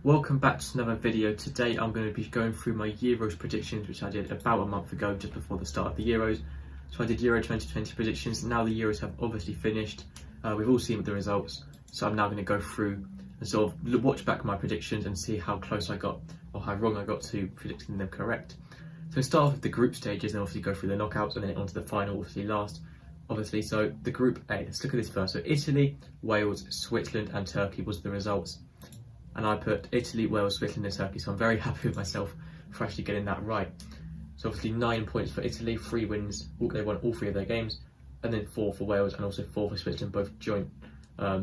Welcome back to another video. Today I'm going to be going through my Euros predictions, which I did about a month ago, just before the start of the Euros. So I did Euro 2020 predictions. Now the Euros have obviously finished. We've all seen the results. So I'm now going to go through and sort of watch back my predictions and see how close I got or how wrong I got to predicting them correct. So we start off with the group stages and obviously go through the knockouts and then onto the final, obviously last. So the Group A, let's look at this first. So Italy, Wales, Switzerland and Turkey was the results. And I put Italy, Wales, Switzerland and Turkey, so I'm very happy with myself for actually getting that right. So obviously 9 points for Italy, 3 wins, they won all 3 of their games, and then 4 for Wales and also 4 for Switzerland, both joint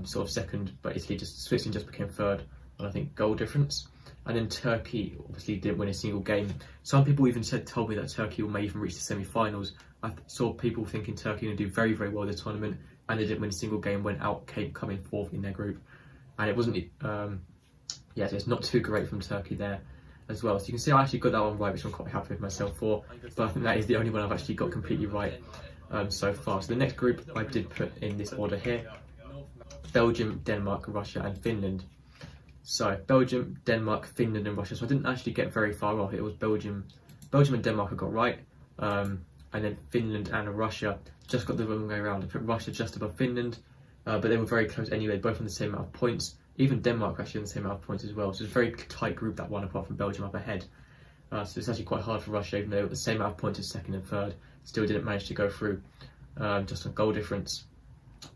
sort of second, but Switzerland just became third on I think goal difference. And then Turkey obviously didn't win a single game. Some people even told me that Turkey may even reach the semi-finals. I saw people thinking Turkey would do very, very well this tournament, and they didn't win a single game, went out, coming fourth in their group. And it wasn't, so it's not too great from Turkey there as well. So you can see I actually got that one right, which I'm quite happy with myself for. But I think that is the only one I've actually got completely right so far. So the next group I did put in this order here: Belgium, Denmark, Russia and Finland. So Belgium, Denmark, Finland and Russia. So I didn't actually get very far off. It was Belgium and Denmark I got right. And then Finland and Russia just got the wrong way around. I put Russia just above Finland, but they were very close anyway, both on the same amount of points. Even Denmark actually on the same amount of points as well. So it's a very tight group, that one, apart from Belgium up ahead. So it's actually quite hard for Russia, even though with the same amount of points as second and third, still didn't manage to go through, just on goal difference.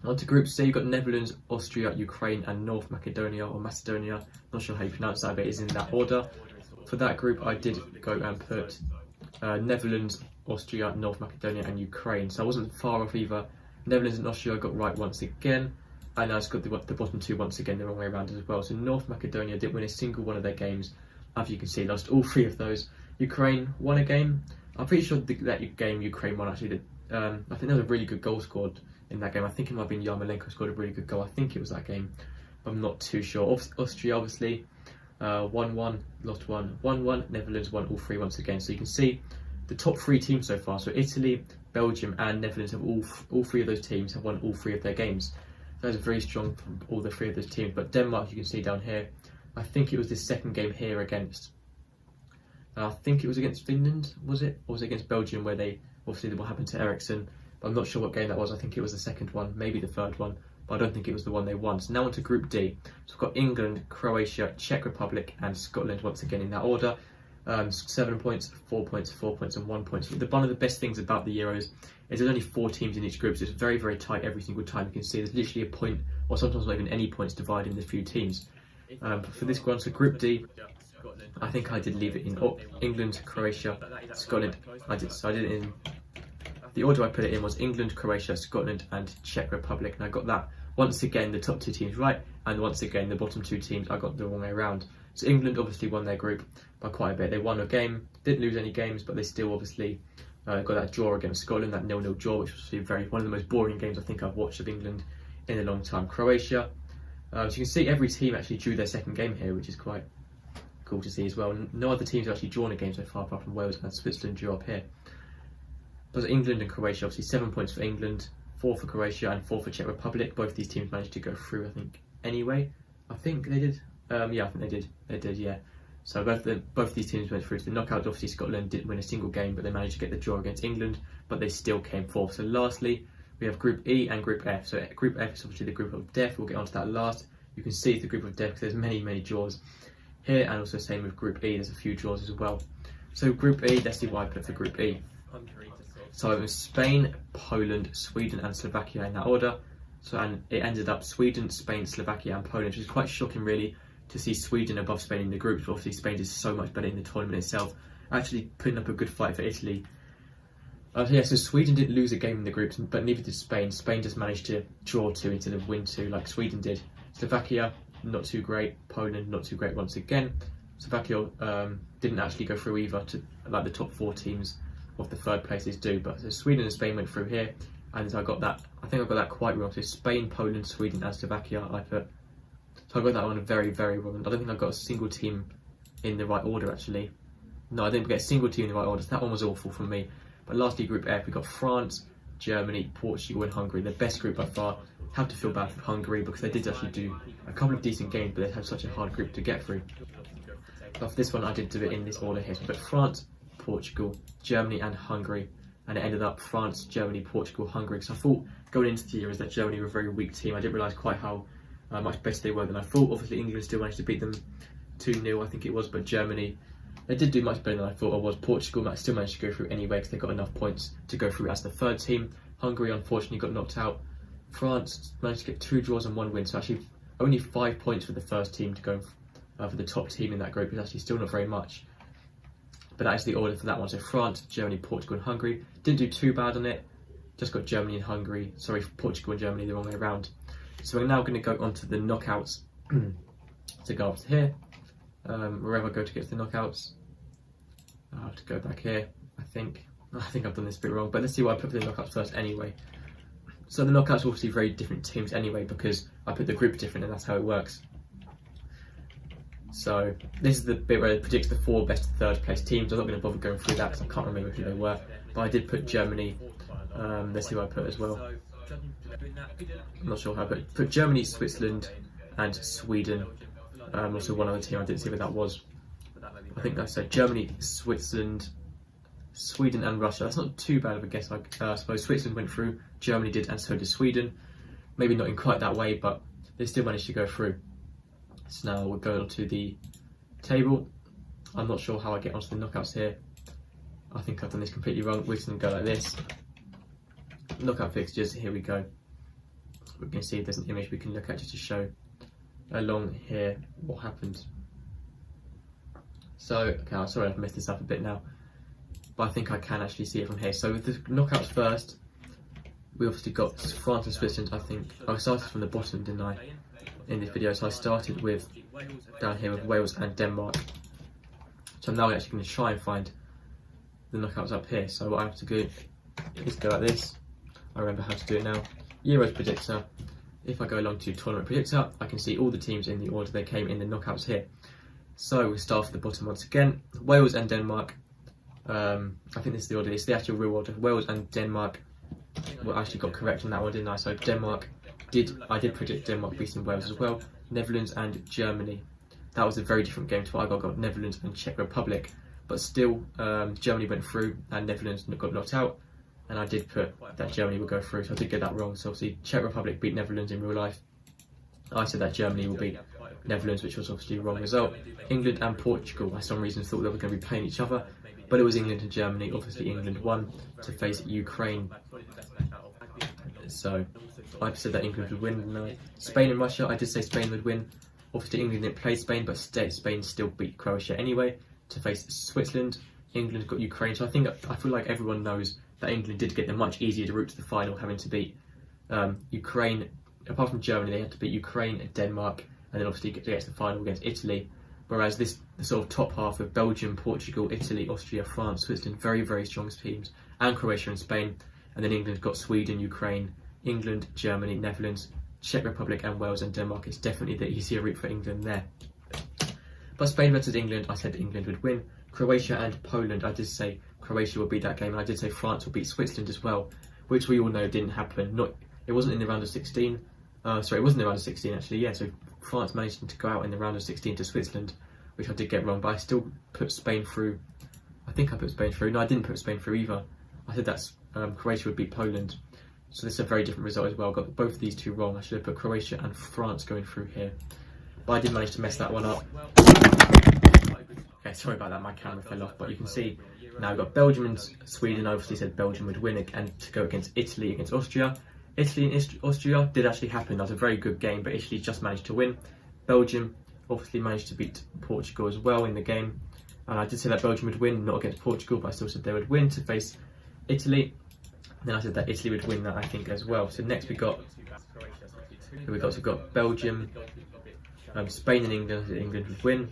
On to Group C, you've got Netherlands, Austria, Ukraine and North Macedonia, or Macedonia. Not sure how you pronounce that, but it is in that order. For that group, I did go and put Netherlands, Austria, North Macedonia and Ukraine. So I wasn't far off either. Netherlands and Austria I got right once again. And I just got the bottom two once again the wrong way around as well. So North Macedonia didn't win a single one of their games. As you can see, lost all 3 of those. Ukraine won a game. I'm pretty sure that game Ukraine won actually. I think there was a really good goal scored in that game. I think it might have been Yarmolenko scored a really good goal. I think it was that game. I'm not too sure. Austria obviously 1-1, lost 1, 1-1. Netherlands won all 3 once again. So you can see the top 3 teams so far. So Italy, Belgium and Netherlands have all 3 of those teams have won all 3 of their games. That was very strong from all the 3 of those teams. But Denmark, you can see down here, I think it was this second game here against, I think it was against Finland, was it? Or was it against Belgium, where obviously what happened to Eriksson. But I'm not sure what game that was. I think it was the second one, maybe the third one. But I don't think it was the one they won. So now on to Group D. So we've got England, Croatia, Czech Republic and Scotland once again in that order. 7 points, 4 points, 4 points and 1 point. So one of the best things about the Euros is there's only 4 teams in each group, so it's very, very tight every single time. You can see there's literally a point, or sometimes not even any points dividing the few teams. For this one, so Group D, I think I did leave it in England, Croatia, Scotland. I did it in, the order I put it in was England, Croatia, Scotland and Czech Republic. And I got that, once again, the top 2 teams right, and once again, the bottom 2 teams I got the wrong way around. So England obviously won their group by quite a bit. They won a game, didn't lose any games, but they still obviously got that draw against Scotland, that 0-0 draw, which was one of the most boring games I think I've watched of England in a long time. Croatia, so you can see every team actually drew their second game here, which is quite cool to see as well. No other teams have actually drawn a game so far, apart from Wales and Switzerland drew up here. But England and Croatia, obviously 7 points for England, 4 for Croatia and 4 for Czech Republic. Both these teams managed to go through, I think, anyway. I think they did. Yeah, I think they did. They did, yeah. So both these teams went through to the knockout. Obviously Scotland didn't win a single game, but they managed to get the draw against England, but they still came fourth. So lastly, we have Group E and Group F. So Group F is obviously the group of death. We'll get onto that last. You can see it's the group of death because there's many, many draws here, and also same with Group E, there's a few draws as well. So Group E, let's see what I put for Group E. So it was Spain, Poland, Sweden and Slovakia in that order. So, and it ended up Sweden, Spain, Slovakia and Poland, which is quite shocking really to see Sweden above Spain in the groups. But obviously Spain is so much better in the tournament itself, actually putting up a good fight for Italy. So Sweden didn't lose a game in the groups, but neither did Spain. Spain just managed to draw 2 instead of win 2 like Sweden did. Slovakia, not too great. Poland, not too great once again. Slovakia didn't actually go through either, to like the top 4 teams of the third places do. But so Sweden and Spain went through here, and I got that. I think I got that quite wrong. So Spain, Poland, Sweden and Slovakia I put. So I got that one very, very wrong. I don't think I got a single team in the right order actually. No, I didn't get a single team in the right order. So that one was awful from me. But lastly, Group F, we got France, Germany, Portugal and Hungary. The best group by far. Have to feel bad for Hungary because they did actually do a couple of decent games, but they had such a hard group to get through. But for this one, I did do it in this order here. So I put France, Portugal, Germany and Hungary. And it ended up France, Germany, Portugal, Hungary. Because I thought going into the year is that Germany were a very weak team. I didn't realise quite how much better they were than I thought. Obviously, England still managed to beat them 2-0, I think it was. But Germany, they did do much better than I thought it was. Portugal still managed to go through anyway because they got enough points to go through as the third team. Hungary, unfortunately, got knocked out. France managed to get 2 draws and 1 win. So actually, only 5 points for the first team to go for the top team in that group is actually still not very much. But that is the order for that one. So France, Germany, Portugal and Hungary. Didn't do too bad on it. Just got Germany and Hungary. Sorry, Portugal and Germany the wrong way around. So we're now going to go on to the knockouts. To go up to here. Wherever I go to get to the knockouts. I have to go back here, I think. I think I've done this a bit wrong. But let's see what I put for the knockouts first anyway. So the knockouts are obviously very different teams anyway because I put the group different and that's how it works. So this is the bit where it predicts the 4 best third place teams. I'm not going to bother going through that because I can't remember who they were. But I did put Germany. Let's see who I put as well. I'm not sure how I put Germany, Switzerland and Sweden. Also one other team, I didn't see what that was. I think I said Germany, Switzerland, Sweden and Russia. That's not too bad of a guess. I suppose Switzerland went through, Germany did and so did Sweden. Maybe not in quite that way, but they still managed to go through. So now we'll go on to the table. I'm not sure how I get onto the knockouts here. I think I've done this completely wrong. We're just going to go like this. Knockout fixtures, here we go. We can see if there's an image we can look at just to show along here what happened. So, okay, I'm sorry I've messed this up a bit now, but I think I can actually see it from here. So with the knockouts first, we obviously got France and Switzerland, I think. I started from the bottom, didn't I, in this video? So I started with, down here with Wales and Denmark. So I'm now actually going to try and find the knockouts up here. So what I have to do is go like this. I remember how to do it now. Euros predictor. If I go along to tournament predictor, I can see all the teams in the order they came in the knockouts here. So we start at the bottom once again. Wales and Denmark. I think this is the order. It's the actual real order. Wales and Denmark. Well, I actually got correct on that one, didn't I? So Denmark I did predict Denmark beating Wales as well. Netherlands and Germany. That was a very different game to what I got Netherlands and Czech Republic. But still, Germany went through and Netherlands got knocked out. And I did put that Germany would go through, so I did get that wrong. So obviously Czech Republic beat Netherlands in real life. I said that Germany will beat Netherlands, which was obviously a wrong result. England and Portugal, for some reason, thought they were going to be playing each other, but it was England and Germany. Obviously England won to face Ukraine. So I said that England would win. Spain and Russia, I did say Spain would win. Obviously England didn't play Spain, but Spain still beat Croatia anyway to face Switzerland. England got Ukraine, so I feel like everyone knows that England did get the much easier route to the final, having to beat Ukraine. Apart from Germany, they had to beat Ukraine, Denmark, and then obviously get to the final against Italy. Whereas the sort of top half of Belgium, Portugal, Italy, Austria, France, Switzerland, very, very strong teams, and Croatia and Spain. And then England got Sweden, Ukraine, England, Germany, Netherlands, Czech Republic, and Wales and Denmark. It's definitely the easier route for England there. But Spain versus England, I said England would win. Croatia and Poland, I did say Croatia would beat that game, and I did say France would beat Switzerland as well, which we all know didn't happen. It wasn't in the round of 16. Sorry, it wasn't in the round of 16 actually, yeah, so France managed to go out in the round of 16 to Switzerland, which I did get wrong, but I still put Spain through. I think I put Spain through. No, I didn't put Spain through either. I said that Croatia would beat Poland, so this is a very different result as well. I got both of these two wrong. I should have put Croatia and France going through here, but I did manage to mess that one up. Okay, sorry about that, my camera fell off, but you can see now we've got Belgium and Sweden. I obviously said Belgium would win and to go against Italy against Austria. Italy and Austria did actually happen. That was a very good game, but Italy just managed to win. Belgium obviously managed to beat Portugal as well in the game. And I did say that Belgium would win, not against Portugal, but I still said they would win to face Italy. And then I said that Italy would win that, I think, as well. So next we've got Belgium, Spain and England. I said England would win.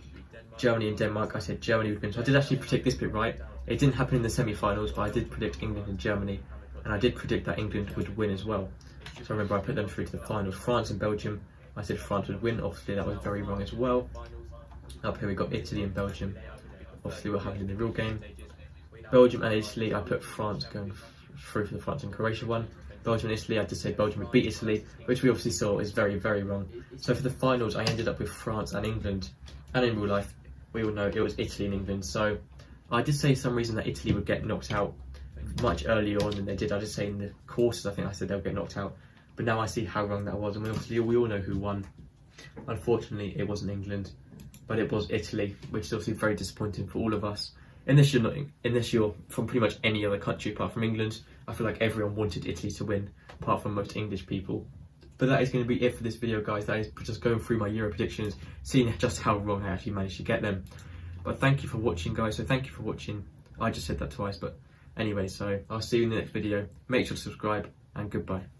Germany and Denmark, I said Germany would win. So I did actually predict this bit right. It didn't happen in the semi-finals, but I did predict England and Germany. And I did predict that England would win as well. So I remember I put them through to the finals. France and Belgium, I said France would win. Obviously that was very wrong as well. Up here we got Italy and Belgium. Obviously we're having in the real game. Belgium and Italy, I put France going through for the France and Croatia one. Belgium and Italy, I did say Belgium would beat Italy, which we obviously saw is very, very wrong. So for the finals, I ended up with France and England, and in real life, we all know it was Italy and England. So I did say some reason that Italy would get knocked out much earlier on than they did. I did say in the quarters, I think I said they'll get knocked out. But now I see how wrong that was, and we all know who won. Unfortunately, it wasn't England, but it was Italy, which is obviously very disappointing for all of us. Unless you're from pretty much any other country apart from England, I feel like everyone wanted Italy to win, apart from most English people. But that is going to be it for this video, guys. That is just going through my Euro predictions, seeing just how wrong I actually managed to get them. But thank you for watching, guys. So thank you for watching. I just said that twice, but anyway, so I'll see you in the next video. Make sure to subscribe, and goodbye.